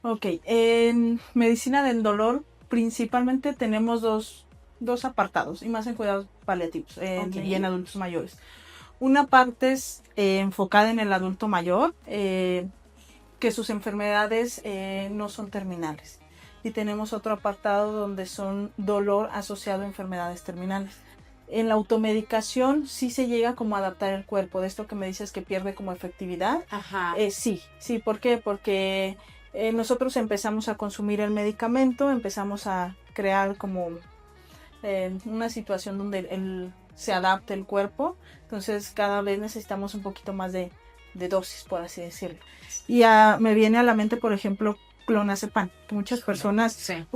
Ok, en medicina del dolor principalmente tenemos dos apartados, y más en cuidados paliativos Ok. y en adultos mayores. Una parte es enfocada en el adulto mayor, que sus enfermedades no son terminales. Y tenemos otro apartado donde son dolor asociado a enfermedades terminales. En la automedicación sí se llega como a adaptar el cuerpo, de esto que me dices que pierde como efectividad. Ajá. Sí, ¿por qué? Porque nosotros empezamos a consumir el medicamento, empezamos a crear como una situación donde se adapte el cuerpo, entonces cada vez necesitamos un poquito más de dosis, por así decirlo. Y me viene a la mente, por ejemplo, clonazepam. Muchas personas, Sí.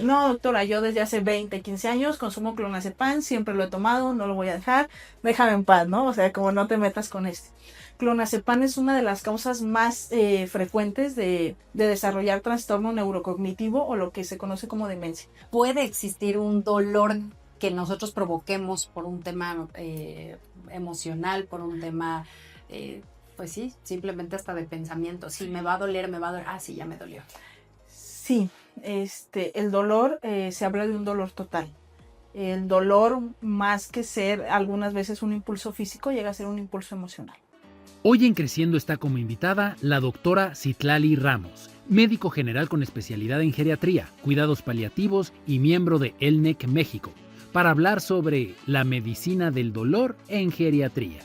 no doctora, yo desde hace 20, 15 años consumo clonazepam, siempre lo he tomado, no lo voy a dejar, déjame en paz, ¿no? O sea, como no te metas con este. Clonazepam es una de las causas más frecuentes de desarrollar trastorno neurocognitivo o lo que se conoce como demencia. ¿Puede existir un dolor que nosotros provoquemos por un tema emocional, por un tema, pues sí, simplemente hasta de pensamiento? Si me va a doler, me va a doler. Ah, sí, ya me dolió. Sí, el dolor, se habla de un dolor total. El dolor, más que ser algunas veces un impulso físico, llega a ser un impulso emocional. Hoy en Creciendo está como invitada la doctora Citlali Ramos, médico general con especialidad en geriatría, cuidados paliativos y miembro de ELNEC México, para hablar sobre la medicina del dolor en geriatría.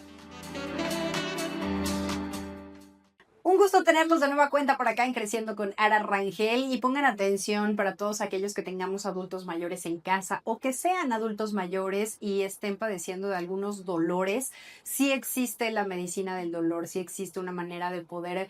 Un gusto tenerlos de nueva cuenta por acá en Creciendo con Ara Rangel, y pongan atención para todos aquellos que tengamos adultos mayores en casa o que sean adultos mayores y estén padeciendo de algunos dolores. Sí existe la medicina del dolor, sí existe una manera de poder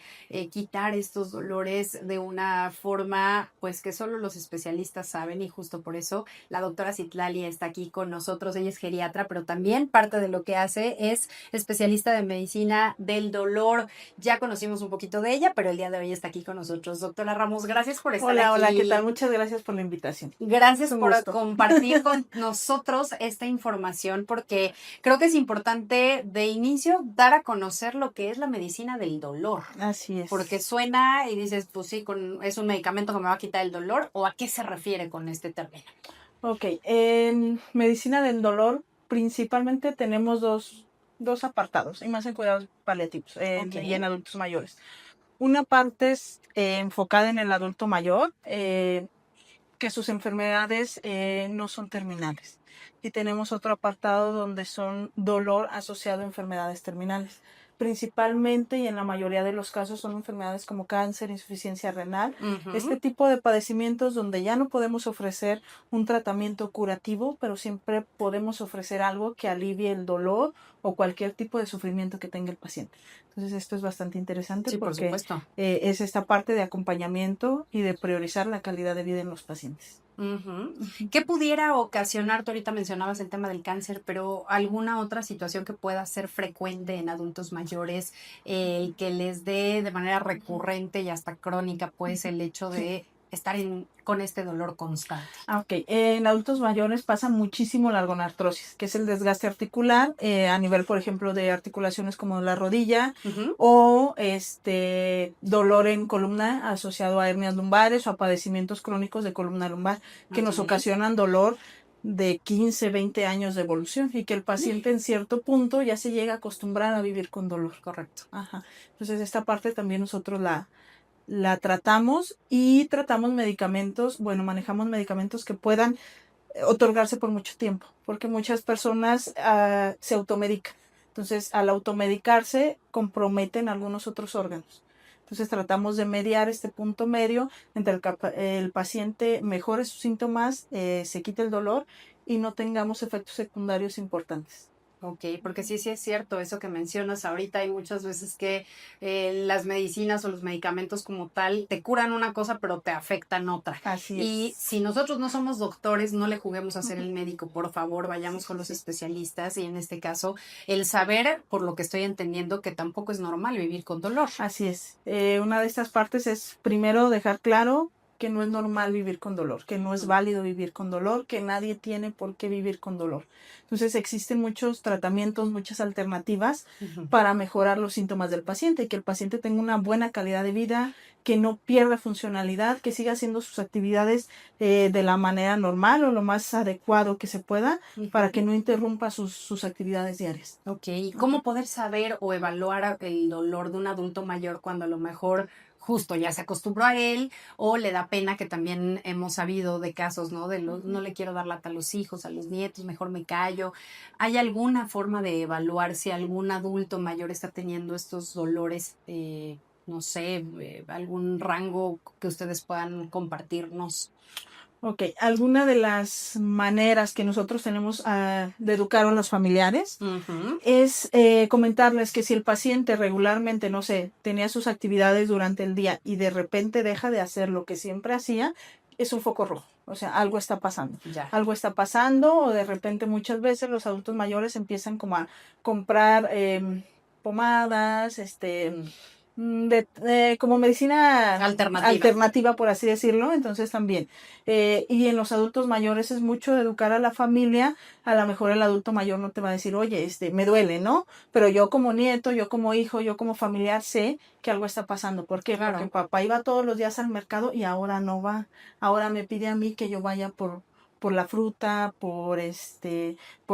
quitar estos dolores de una forma pues que solo los especialistas saben, y justo por eso la doctora Citlali está aquí con nosotros. Ella es geriatra, pero también parte de lo que hace es especialista de medicina del dolor. Ya conocimos un poquito de ella, pero el día de hoy está aquí con nosotros. Doctora Ramos, gracias por estar Hola, ¿qué tal? aquí. Muchas gracias por la invitación. Es Gracias un por gusto. compartir con nosotros esta información, porque creo que es importante de inicio dar a conocer lo que es la medicina del dolor. Así Porque es. suena y dices, pues sí, es un medicamento que me va a quitar el dolor, o a qué se refiere con este término. Ok, en medicina del dolor principalmente tenemos dos apartados, y más en cuidados paliativos Ok. y en adultos mayores. Una parte es enfocada en el adulto mayor, que sus enfermedades no son terminales. Y tenemos otro apartado donde son dolor asociado a enfermedades terminales. Principalmente y en la mayoría de los casos son enfermedades como cáncer, insuficiencia renal, este tipo de padecimientos donde ya no podemos ofrecer un tratamiento curativo, pero siempre podemos ofrecer algo que alivie el dolor o cualquier tipo de sufrimiento que tenga el paciente. Entonces esto es bastante interesante Sí, por porque supuesto. es esta parte de acompañamiento y de priorizar la calidad de vida en los pacientes. Ujú. ¿Qué pudiera ocasionar? Tú ahorita mencionabas el tema del cáncer, pero alguna otra situación que pueda ser frecuente en adultos mayores, que les dé de manera recurrente y hasta crónica, pues el hecho Sí. de estar con este dolor constante. Ok. En adultos mayores pasa muchísimo la ergonartrosis, que es el desgaste articular a nivel, por ejemplo, de articulaciones como la rodilla Ujú. o dolor en columna asociado a hernias lumbares o a padecimientos crónicos de columna lumbar que Ok. nos ocasionan dolor de 15, 20 años de evolución y que el paciente en cierto punto ya se llega a acostumbrar a vivir con dolor. Correcto. Ajá. Entonces esta parte también nosotros la tratamos y tratamos medicamentos, bueno, manejamos medicamentos que puedan otorgarse por mucho tiempo, porque muchas personas se automedican. Entonces, al automedicarse, comprometen algunos otros órganos. Entonces, tratamos de mediar este punto medio entre el paciente mejore sus síntomas, se quite el dolor y no tengamos efectos secundarios importantes. Ok, porque sí, sí es cierto eso que mencionas ahorita. Hay muchas veces que las medicinas o los medicamentos como tal te curan una cosa, pero te afectan otra. Así Y es. si nosotros no somos doctores, no le juguemos a ser el médico, por favor, Sí, vayamos sí, con los sí. especialistas. Y en este caso, el saber, por lo que estoy entendiendo, que tampoco es normal vivir con dolor. Así es. Una de estas partes es primero dejar claro que no es normal vivir con dolor, que no es válido vivir con dolor, que nadie tiene por qué vivir con dolor. Entonces existen muchos tratamientos, muchas alternativas para mejorar los síntomas del paciente, que el paciente tenga una buena calidad de vida, que no pierda funcionalidad, que siga haciendo sus actividades de la manera normal o lo más adecuado que se pueda para que no interrumpa sus actividades diarias. Ok, ¿y cómo poder saber o evaluar el dolor de un adulto mayor cuando a lo mejor justo ya se acostumbró a él o le da pena, que también hemos sabido de casos, ¿no? No le quiero dar lata a los hijos, a los nietos, mejor me callo. ¿Hay alguna forma de evaluar si algún adulto mayor está teniendo estos dolores? No sé, algún rango que ustedes puedan compartirnos. Ok, alguna de las maneras que nosotros tenemos de educar a los familiares es comentarles que si el paciente regularmente, no sé, tenía sus actividades durante el día y de repente deja de hacer lo que siempre hacía, es un foco rojo. O sea, algo está pasando. Ya. Algo está pasando o de repente muchas veces los adultos mayores empiezan como a comprar pomadas, como medicina alternativa, por así decirlo. Entonces también. Y en los adultos mayores es mucho de educar a la familia. A lo mejor el adulto mayor no te va a decir, oye, me duele, ¿no? Pero yo como nieto, yo como hijo, yo como familiar sé que algo está pasando. ¿Por qué? Claro. Porque papá iba todos los días al mercado y ahora no va. Ahora me pide a mí que yo vaya por la fruta, por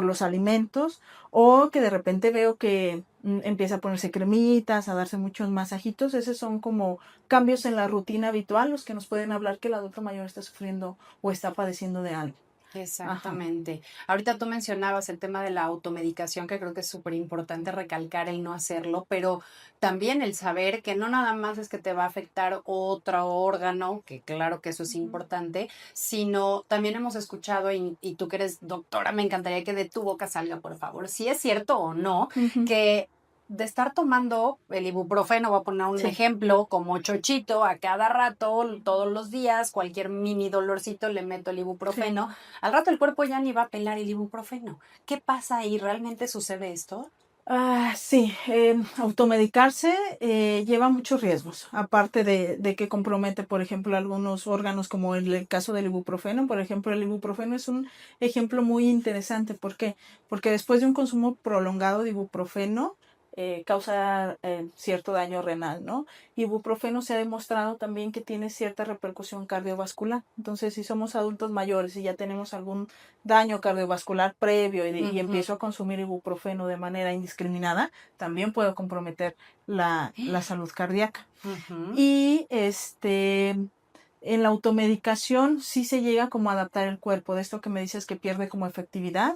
los alimentos, o que de repente veo que empieza a ponerse cremitas, a darse muchos masajitos. Esos son como cambios en la rutina habitual, los que nos pueden hablar que el adulto mayor está sufriendo o está padeciendo de algo. Exactamente. Ahorita tú mencionabas el tema de la automedicación, que creo que es súper importante recalcar el no hacerlo, pero también el saber que no nada más es que te va a afectar otro órgano, que claro que eso es importante, sino también hemos escuchado, y tú que eres doctora, me encantaría que de tu boca salga, por favor, si es cierto o no, que de estar tomando el ibuprofeno, voy a poner un ejemplo, como chochito a cada rato, todos los días, cualquier mini dolorcito le meto el ibuprofeno, al rato el cuerpo ya ni va a pelar el ibuprofeno. ¿Qué pasa ahí? ¿Realmente sucede esto? Sí, automedicarse lleva muchos riesgos, aparte de que compromete, por ejemplo, algunos órganos, como el caso del ibuprofeno. Por ejemplo, el ibuprofeno es un ejemplo muy interesante. ¿Por qué? Porque después de un consumo prolongado de ibuprofeno, causa cierto daño renal, ¿no? Ibuprofeno se ha demostrado también que tiene cierta repercusión cardiovascular. Entonces, si somos adultos mayores y ya tenemos algún daño cardiovascular previo y empiezo a consumir ibuprofeno de manera indiscriminada, también puedo comprometer la salud cardíaca. Y en la automedicación sí se llega como a adaptar el cuerpo. De esto que me dices que pierde como efectividad.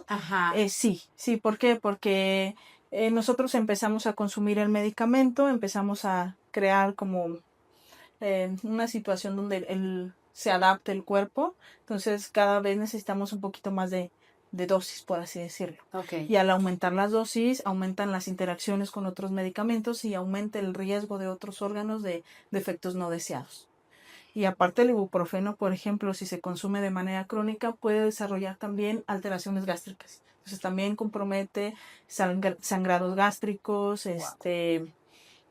Sí. ¿Por qué? Porque nosotros empezamos a consumir el medicamento, empezamos a crear como una situación donde se adapte el cuerpo. Entonces cada vez necesitamos un poquito más de dosis, por así decirlo. Y al aumentar las dosis, aumentan las interacciones con otros medicamentos y aumenta el riesgo de otros órganos de efectos no deseados. Y aparte el ibuprofeno, por ejemplo, si se consume de manera crónica, puede desarrollar también alteraciones gástricas. Entonces también compromete sangrados gástricos,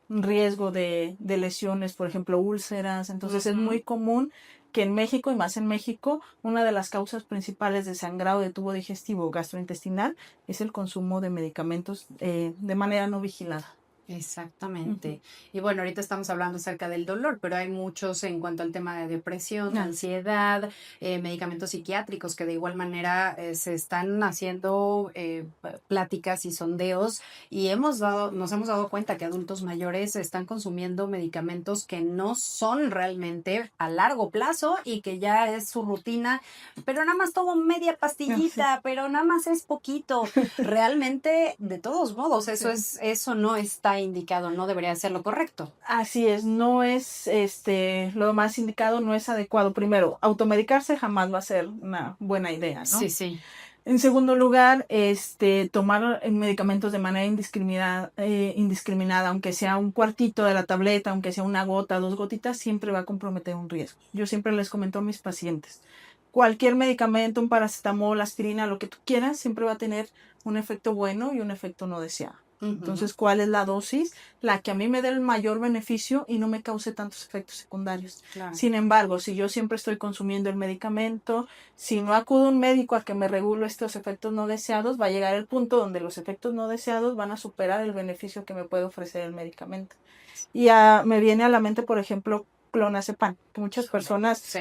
riesgo de lesiones, por ejemplo, úlceras. Entonces es muy común que en México, y más en México, una de las causas principales de sangrado de tubo digestivo o gastrointestinal es el consumo de medicamentos de manera no vigilada. Exactamente. Y bueno, ahorita estamos hablando acerca del dolor, pero hay muchos en cuanto al tema de depresión, ansiedad, medicamentos psiquiátricos que de igual manera se están haciendo pláticas y sondeos y nos hemos dado cuenta que adultos mayores están consumiendo medicamentos que no son realmente a largo plazo y que ya es su rutina, pero nada más tomo media pastillita, pero nada más es poquito. Realmente, de todos modos, eso no está indicado, no debería ser lo correcto. Así es, no es lo más indicado, no es adecuado. Primero, automedicarse jamás va a ser una buena idea, ¿no? Sí. En segundo lugar, tomar medicamentos de manera indiscriminada, aunque sea un cuartito de la tableta, aunque sea una gota, 2 gotitas, siempre va a comprometer un riesgo. Yo siempre les comento a mis pacientes, cualquier medicamento, un paracetamol, aspirina, lo que tú quieras, siempre va a tener un efecto bueno y un efecto no deseado. Entonces, ¿cuál es la dosis? La que a mí me dé el mayor beneficio y no me cause tantos efectos secundarios. Claro. Sin embargo, si yo siempre estoy consumiendo el medicamento, si no acudo a un médico a que me regule estos efectos no deseados, va a llegar el punto donde los efectos no deseados van a superar el beneficio que me puede ofrecer el medicamento. Y me viene a la mente, por ejemplo, clonazepam, que muchas personas, Sí.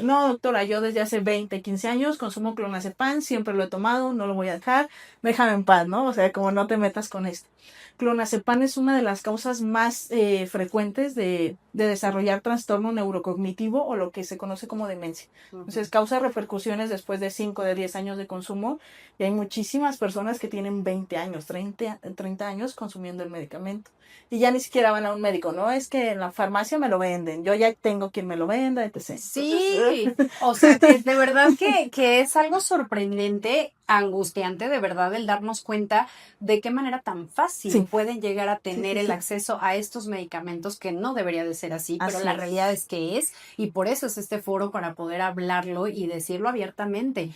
no, doctora, yo desde hace 20, 15 años consumo clonazepam, siempre lo he tomado, no lo voy a dejar, déjame en paz, ¿no? O sea, como no te metas con esto. Clonazepam es una de las causas más frecuentes de desarrollar trastorno neurocognitivo o lo que se conoce como demencia. Entonces, causa repercusiones después de 5, de 10 años de consumo y hay muchísimas personas que tienen 20 años, 30 años consumiendo el medicamento. Y ya ni siquiera van a un médico, ¿no? Es que en la farmacia me lo venden, yo ya tengo quien me lo venda, etc. Sí, o sea, que de verdad que es algo sorprendente, angustiante, de verdad, el darnos cuenta de qué manera tan fácil Sí. pueden llegar a tener Sí. el acceso a estos medicamentos, que no debería de ser así, pero Así la es. realidad es que es, y por eso es este foro para poder hablarlo y decirlo abiertamente.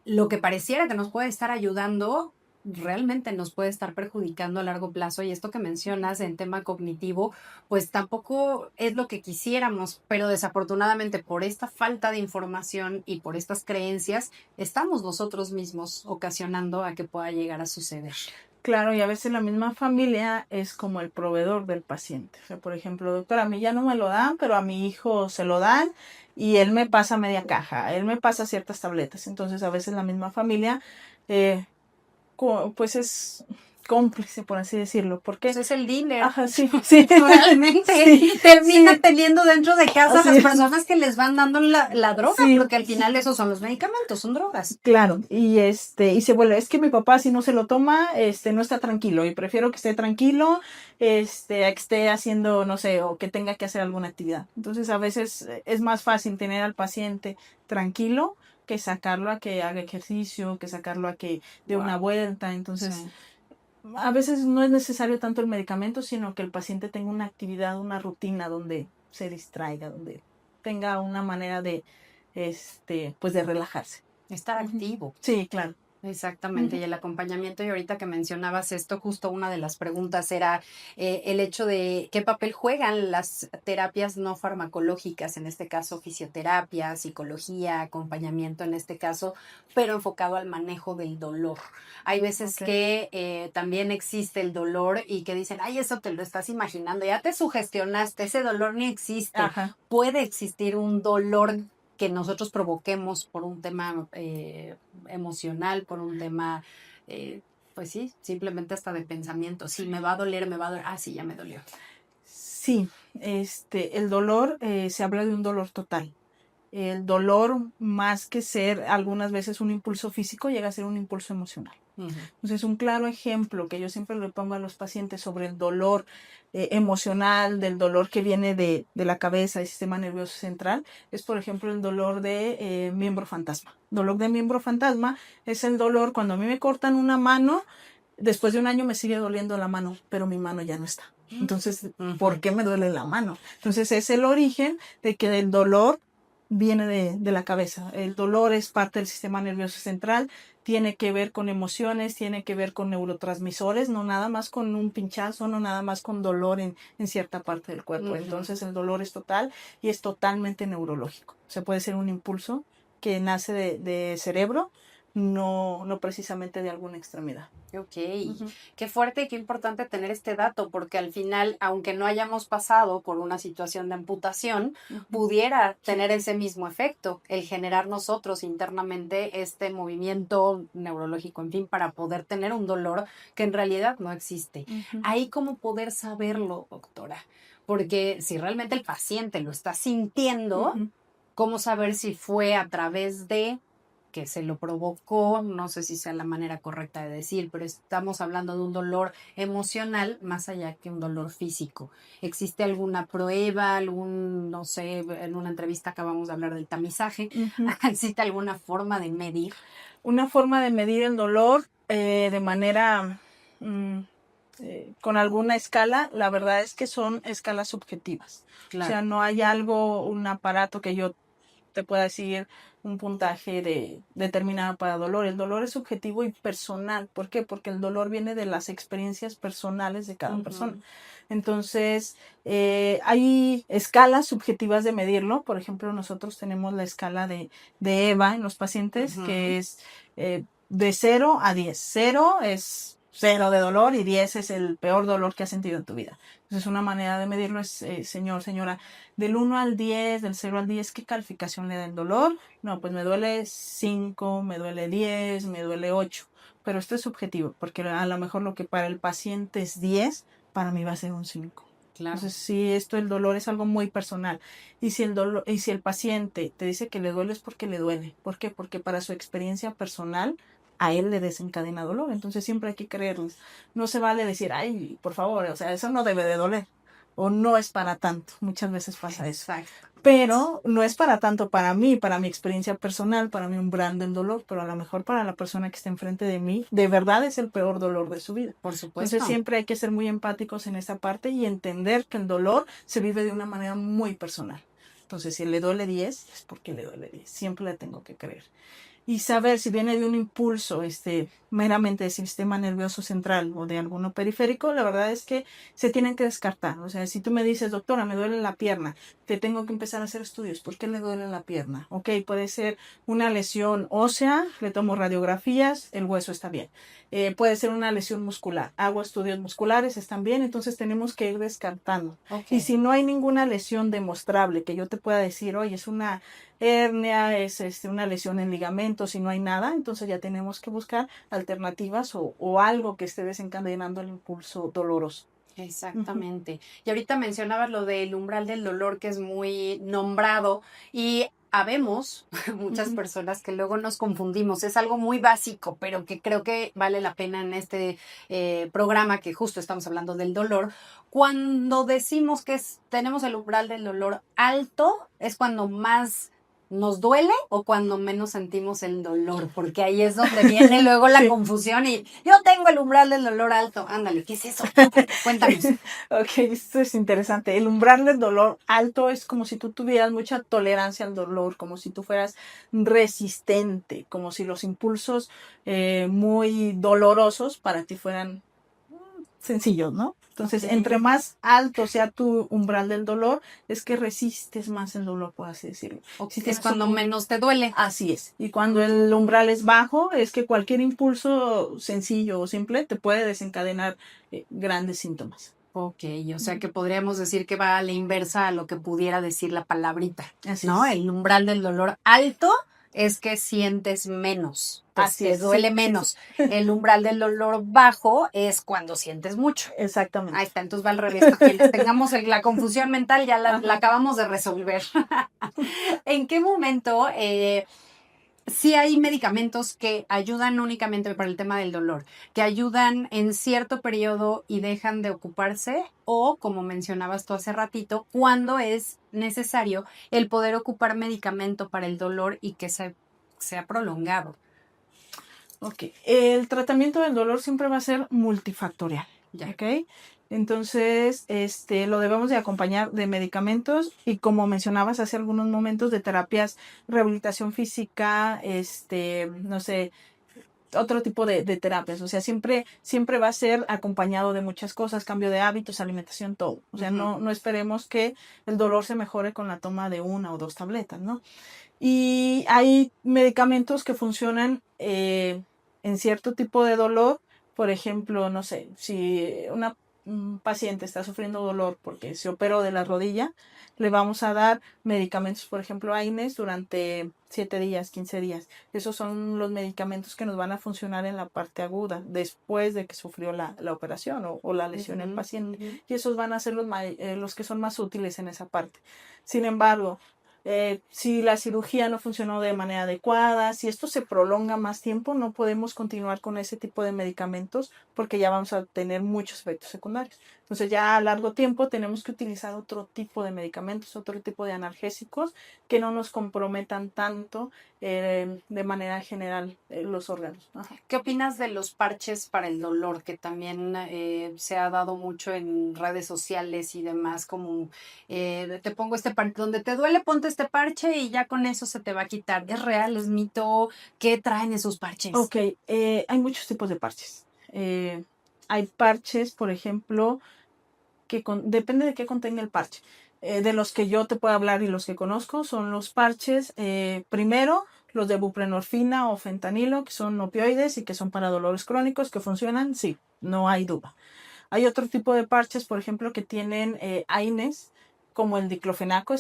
Lo que pareciera que nos puede estar ayudando realmente nos puede estar perjudicando a largo plazo, y esto que mencionas en tema cognitivo, pues tampoco es lo que quisiéramos, pero desafortunadamente por esta falta de información y por estas creencias, estamos nosotros mismos ocasionando a que pueda llegar a suceder. Claro, y a veces la misma familia es como el proveedor del paciente. O sea, por ejemplo, doctor, a mí ya no me lo dan, pero a mi hijo se lo dan y él me pasa media caja, él me pasa ciertas tabletas. Entonces, a veces la misma familia, eh, pues es cómplice, por así decirlo. Porque, Pues es el dealer. ajá, sí, sí. Realmente Sí, termina sí. teniendo dentro de casa Así las es. personas que les van dando la droga, Sí. porque al final esos son los medicamentos, son drogas. Claro, y se vuelve, es que mi papá si no se lo toma, no está tranquilo y prefiero que esté tranquilo, a que esté haciendo, no sé, o que tenga que hacer alguna actividad. Entonces a veces es más fácil tener al paciente tranquilo que sacarlo a que haga ejercicio, que sacarlo a que dé una vuelta. Entonces, Sí. a veces no es necesario tanto el medicamento, sino que el paciente tenga una actividad, una rutina donde se distraiga, donde tenga una manera de, pues de relajarse. Estar activo. Sí, claro. Exactamente, y el acompañamiento, y ahorita que mencionabas esto, justo una de las preguntas era el hecho de qué papel juegan las terapias no farmacológicas, en este caso fisioterapia, psicología, acompañamiento en este caso, pero enfocado al manejo del dolor. Hay veces que también existe el dolor y que dicen, ay, eso te lo estás imaginando, ya te sugestionaste, ese dolor ni existe. Ajá. Puede existir un dolor que nosotros provoquemos por un tema emocional, por un tema, pues sí, simplemente hasta de pensamiento. Si me va a doler, me va a doler. Ah, sí, ya me dolió. Sí, el dolor, se habla de un dolor total. El dolor, más que ser algunas veces un impulso físico, llega a ser un impulso emocional. Entonces, un claro ejemplo que yo siempre le pongo a los pacientes sobre el dolor emocional, del dolor que viene de la cabeza, del sistema nervioso central, es por ejemplo el dolor de miembro fantasma. Dolor de miembro fantasma es el dolor cuando a mí me cortan una mano, después de un año me sigue doliendo la mano, pero mi mano ya no está. Entonces, ¿por qué me duele la mano? Entonces, es el origen de que el dolor viene de la cabeza. El dolor es parte del sistema nervioso central, tiene que ver con emociones, tiene que ver con neurotransmisores, no nada más con un pinchazo, no nada más con dolor en cierta parte del cuerpo. Entonces el dolor es total y es totalmente neurológico. O sea, puede ser un impulso que nace de cerebro, no precisamente de alguna extremidad. Ok, qué fuerte y qué importante tener este dato, porque al final, aunque no hayamos pasado por una situación de amputación, pudiera tener ese mismo efecto, el generar nosotros internamente este movimiento neurológico, en fin, para poder tener un dolor que en realidad no existe. Ahí cómo poder saberlo, doctora, porque si realmente el paciente lo está sintiendo, ¿cómo saber si fue a través de que se lo provocó? No sé si sea la manera correcta de decir, pero estamos hablando de un dolor emocional más allá que un dolor físico. ¿Existe alguna prueba, no sé, en una entrevista acabamos de hablar del tamizaje, ¿existe alguna forma de medir? Una forma de medir el dolor de manera con alguna escala, la verdad es que son escalas subjetivas. Claro. O sea, no hay un aparato que yo te pueda decir un puntaje determinado para dolor. El dolor es subjetivo y personal. ¿Por qué? Porque el dolor viene de las experiencias personales de cada persona. Entonces, hay escalas subjetivas de medirlo. Por ejemplo, nosotros tenemos la escala de EVA en los pacientes, que es de 0 a 10. 0 es 0 de dolor y 10 es el peor dolor que has sentido en tu vida. Entonces, una manera de medirlo es, señora, del 1 al 10, del 0 al 10, ¿qué calificación le da el dolor? No, pues me duele 5, me duele 10, me duele 8. Pero esto es subjetivo, porque a lo mejor lo que para el paciente es 10, para mí va a ser un 5. Claro. Entonces, sí, el dolor es algo muy personal. Y si el paciente te dice que le duele es porque le duele. ¿Por qué? Porque para su experiencia personal a él le desencadena dolor. Entonces siempre hay que creerles. No se vale decir, ay, por favor, o sea, eso no debe de doler. O no es para tanto. Muchas veces pasa eso. Exacto. Pero no es para tanto para mí, para mi experiencia personal, para mi umbral del dolor, pero a lo mejor para la persona que está enfrente de mí, de verdad es el peor dolor de su vida. Por supuesto. Entonces siempre hay que ser muy empáticos en esa parte y entender que el dolor se vive de una manera muy personal. Entonces, si le duele 10, es porque le duele 10. Siempre le tengo que creer. Y saber si viene de un impulso meramente del sistema nervioso central o de alguno periférico, la verdad es que se tienen que descartar. O sea, si tú me dices, doctora, me duele la pierna, te tengo que empezar a hacer estudios. ¿Por qué le duele la pierna? Ok, puede ser una lesión ósea, le tomo radiografías, el hueso está bien. Puede ser una lesión muscular, hago estudios musculares, están bien, entonces tenemos que ir descartando. Okay. Y si no hay ninguna lesión demostrable que yo te pueda decir, oye, es una hernia, es una lesión en ligamentos, si no hay nada, entonces ya tenemos que buscar alternativas o algo que esté desencadenando el impulso doloroso. Exactamente. Y ahorita mencionabas lo del umbral del dolor, que es muy nombrado, y habemos muchas personas que luego nos confundimos. Es algo muy básico, pero que creo que vale la pena en este programa, que justo estamos hablando del dolor. Cuando decimos que tenemos el umbral del dolor alto, es cuando más nos duele o cuando menos sentimos el dolor, porque ahí es donde viene luego la confusión y yo tengo el umbral del dolor alto. Ándale, ¿qué es eso? Cuéntanos. Ok, esto es interesante. El umbral del dolor alto es como si tú tuvieras mucha tolerancia al dolor, como si tú fueras resistente, como si los impulsos muy dolorosos para ti fueran sencillos, ¿no? Entonces, entre más alto sea tu umbral del dolor, es que resistes más el dolor, por así decirlo. Si es cuando menos te duele. Así es. Y cuando el umbral es bajo, es que cualquier impulso sencillo o simple te puede desencadenar grandes síntomas. Ok, o sea que podríamos decir que va a la inversa a lo que pudiera decir la palabrita, Así ¿no? es. El umbral del dolor alto es que sientes menos, pues así te es, duele sí, menos. El umbral del dolor bajo es cuando sientes mucho. Exactamente. Ahí está, entonces va al revés. Para quienes tengamos la confusión mental, ya la acabamos de resolver. ¿En qué momento sí hay medicamentos que ayudan únicamente para el tema del dolor, que ayudan en cierto periodo y dejan de ocuparse? O, como mencionabas tú hace ratito, cuando es necesario el poder ocupar medicamento para el dolor y que sea prolongado. Ok, el tratamiento del dolor siempre va a ser multifactorial. Ya. ¿Ok? Entonces, lo debemos de acompañar de medicamentos y, como mencionabas hace algunos momentos, de terapias, rehabilitación física, no sé, otro tipo de terapias. O sea, siempre va a ser acompañado de muchas cosas, cambio de hábitos, alimentación, todo. O sea, no esperemos que el dolor se mejore con la toma de 1 o 2 tabletas, ¿no? Y hay medicamentos que funcionan en cierto tipo de dolor. Por ejemplo, no sé, si un paciente está sufriendo dolor porque se operó de la rodilla, le vamos a dar medicamentos, por ejemplo, AINES durante 7 días, 15 días. Esos son los medicamentos que nos van a funcionar en la parte aguda, después de que sufrió la operación o la lesión el paciente. Y esos van a ser los que son más útiles en esa parte. Sin embargo, si la cirugía no funcionó de manera adecuada, si esto se prolonga más tiempo, no podemos continuar con ese tipo de medicamentos porque ya vamos a tener muchos efectos secundarios. Entonces ya a largo tiempo tenemos que utilizar otro tipo de medicamentos, otro tipo de analgésicos que no nos comprometan tanto de manera general los órganos. Ajá. ¿Qué opinas de los parches para el dolor, que también se ha dado mucho en redes sociales y demás, como te pongo este parche, donde te duele, ponte este parche y ya con eso se te va a quitar? ¿Es real? ¿Es mito? ¿Qué traen esos parches? Ok, hay muchos tipos de parches. Hay parches, por ejemplo, depende de qué contenga el parche. De los que yo te puedo hablar y los que conozco son los parches, primero, los de buprenorfina o fentanilo, que son opioides y que son para dolores crónicos, que funcionan, sí, no hay duda. Hay otro tipo de parches, por ejemplo, que tienen AINES, como el diclofenaco,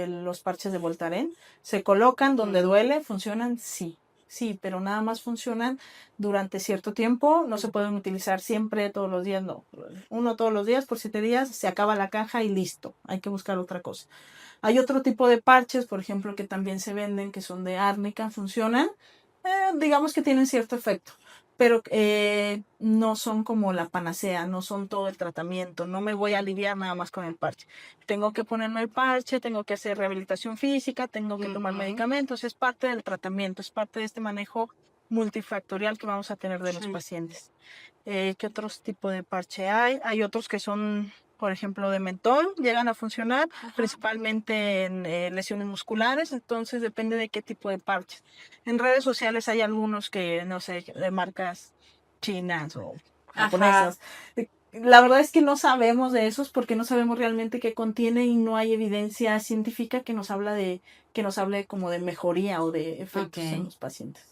los parches de Voltaren. Se colocan donde duele, funcionan, sí. Sí, pero nada más funcionan durante cierto tiempo, no se pueden utilizar siempre, todos los días, no. Uno todos los días, por 7 días, se acaba la caja y listo, hay que buscar otra cosa. Hay otro tipo de parches, por ejemplo, que también se venden, que son de árnica, funcionan, digamos que tienen cierto efecto, pero no son como la panacea, no son todo el tratamiento, no me voy a aliviar nada más con el parche. Tengo que ponerme el parche, tengo que hacer rehabilitación física, tengo que tomar medicamentos, es parte del tratamiento, es parte de este manejo multifactorial que vamos a tener de los pacientes. ¿Qué otros tipos de parche hay? Hay otros que son, por ejemplo, de mentol, llegan a funcionar principalmente en lesiones musculares, entonces depende de qué tipo de parches. En redes sociales hay algunos que, no sé, de marcas chinas o japonesas. La verdad es que no sabemos de esos porque no sabemos realmente qué contiene y no hay evidencia científica que nos hable como de mejoría o de efectos en los pacientes.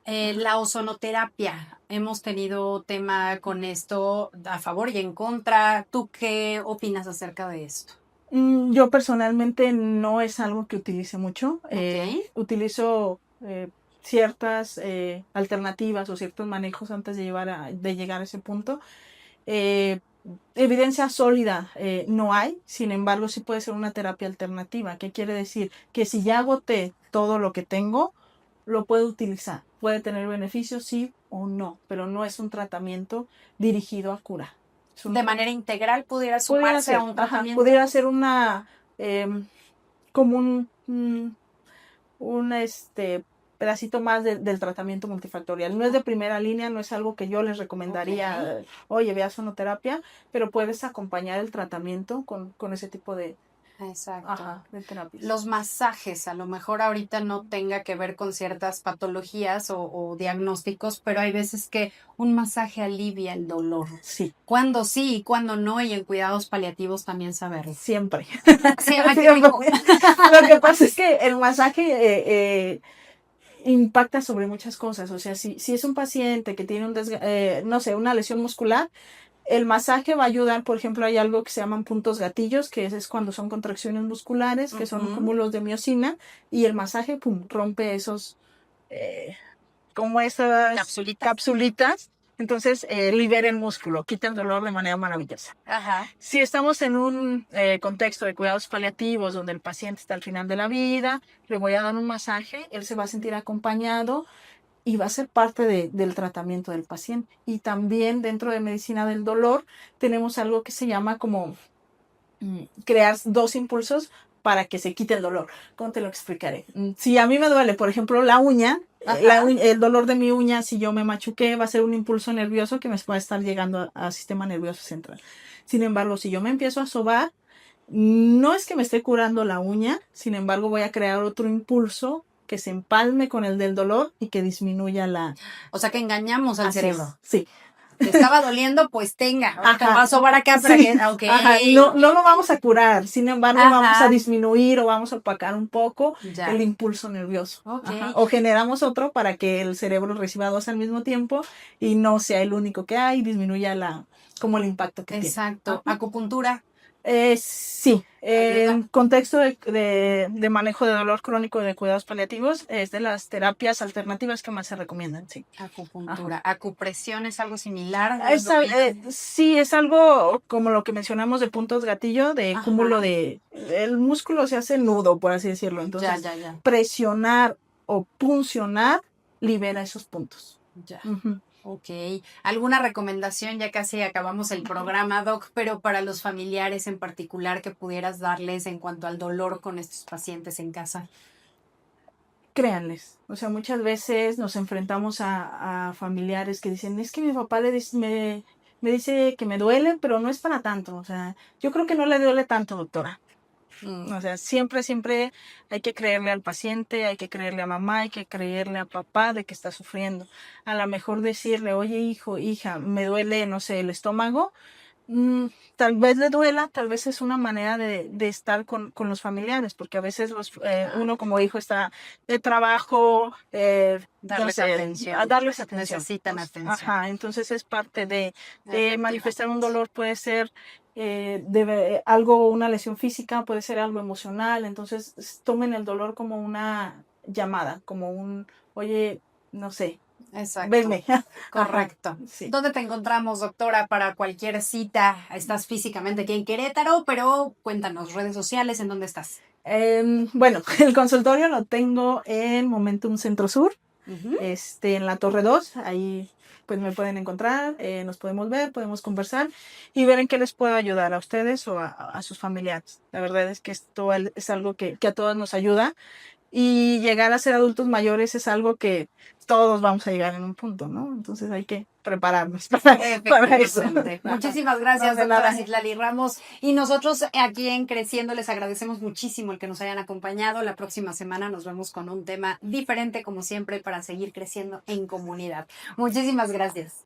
La ozonoterapia, hemos tenido tema con esto a favor y en contra. ¿Tú qué opinas acerca de esto? Yo personalmente no es algo que utilice mucho. Utilizo ciertas alternativas o ciertos manejos antes de llegar a ese punto. Evidencia sólida no hay, sin embargo sí puede ser una terapia alternativa. ¿Qué quiere decir? Que si ya agoté todo lo que tengo, lo puedo utilizar. Puede tener beneficios, sí o no, pero no es un tratamiento dirigido a curar. De manera integral pudiera sumarse a un tratamiento. Pudiera ser como un pedacito más del tratamiento multifactorial. No es de primera línea, no es algo que yo les recomendaría, oye, ve a sonoterapia, pero puedes acompañar el tratamiento con ese tipo de terapias. Los masajes, a lo mejor ahorita no tenga que ver con ciertas patologías o diagnósticos, pero hay veces que un masaje alivia el dolor. Sí. ¿Cuándo sí y cuándo no? Y en cuidados paliativos también saberlo. Siempre. Siempre. Lo que pasa es que el masaje impacta sobre muchas cosas. O sea, si es un paciente que tiene una lesión muscular, el masaje va a ayudar. Por ejemplo, hay algo que se llaman puntos gatillos, que es cuando son contracciones musculares, que son cúmulos de miocina, y el masaje, rompe esos, como esas capsulitas. Entonces, libera el músculo, quita el dolor de manera maravillosa. Si estamos en un contexto de cuidados paliativos, donde el paciente está al final de la vida, le voy a dar un masaje, él se va a sentir acompañado, y va a ser parte del tratamiento del paciente. Y también dentro de medicina del dolor tenemos algo que se llama como crear 2 impulsos para que se quite el dolor. ¿Cómo te lo explicaré? Si a mí me duele, por ejemplo, la uña, el dolor de mi uña, si yo me machuqué, va a ser un impulso nervioso que me va a estar llegando al sistema nervioso central. Sin embargo, si yo me empiezo a sobar, no es que me esté curando la uña, sin embargo, voy a crear otro impulso que se empalme con el del dolor y que disminuya O sea, que engañamos al cerebro. Sí. Te estaba doliendo, pues tenga. Te va a sobar acá para que... No lo vamos a curar, sin embargo, vamos a disminuir o vamos a opacar un poco el impulso nervioso. O generamos otro para que el cerebro reciba 2 al mismo tiempo y no sea el único que hay y disminuya como el impacto que tiene. Exacto. ¿Acupuntura? Sí, en contexto de manejo de dolor crónico y de cuidados paliativos, es de las terapias alternativas que más se recomiendan, sí. Acupuntura. ¿Acupresión es algo similar? Sí, es algo como lo que mencionamos de puntos gatillo, de cúmulo el músculo se hace nudo, por así decirlo. Entonces, presionar o puncionar libera esos puntos. Ok. ¿Alguna recomendación? Ya casi acabamos el programa, Doc, pero para los familiares en particular que pudieras darles en cuanto al dolor con estos pacientes en casa. Créanles, o sea, muchas veces nos enfrentamos a familiares que dicen, es que mi papá me dice que me duele, pero no es para tanto, o sea, yo creo que no le duele tanto, doctora. O sea, siempre hay que creerle al paciente, hay que creerle a mamá, hay que creerle a papá de que está sufriendo. A lo mejor decirle, oye hijo, hija, me duele, no sé, el estómago. Tal vez le duela, tal vez es una manera de estar con los familiares, porque a veces uno como hijo está de trabajo, Darles no sé, atención. a darles atención. Necesitan atención. Ajá, entonces es parte de Efectivamente. manifestar un dolor, puede ser algo, una lesión física, puede ser algo emocional, entonces tomen el dolor como una llamada, como un, oye, no sé, Exacto. venme. Correcto. Ajá, sí. ¿Dónde te encontramos, doctora, para cualquier cita? Estás físicamente aquí en Querétaro, pero cuéntanos, redes sociales, ¿en dónde estás? Bueno, el consultorio lo tengo en Momentum Centro Sur, Ujú. en la Torre 2, ahí pues me pueden encontrar, nos podemos ver, podemos conversar y ver en qué les puedo ayudar a ustedes o a sus familiares. La verdad es que esto es algo que a todos nos ayuda y llegar a ser adultos mayores es algo que todos vamos a llegar en un punto, ¿no? Entonces hay que prepararnos para eso. Efectivamente. Muchísimas gracias, No, de doctora nada. Citlali Ramos. Y nosotros aquí en Creciendo les agradecemos muchísimo el que nos hayan acompañado. La próxima semana nos vemos con un tema diferente, como siempre, para seguir creciendo en comunidad. Muchísimas gracias.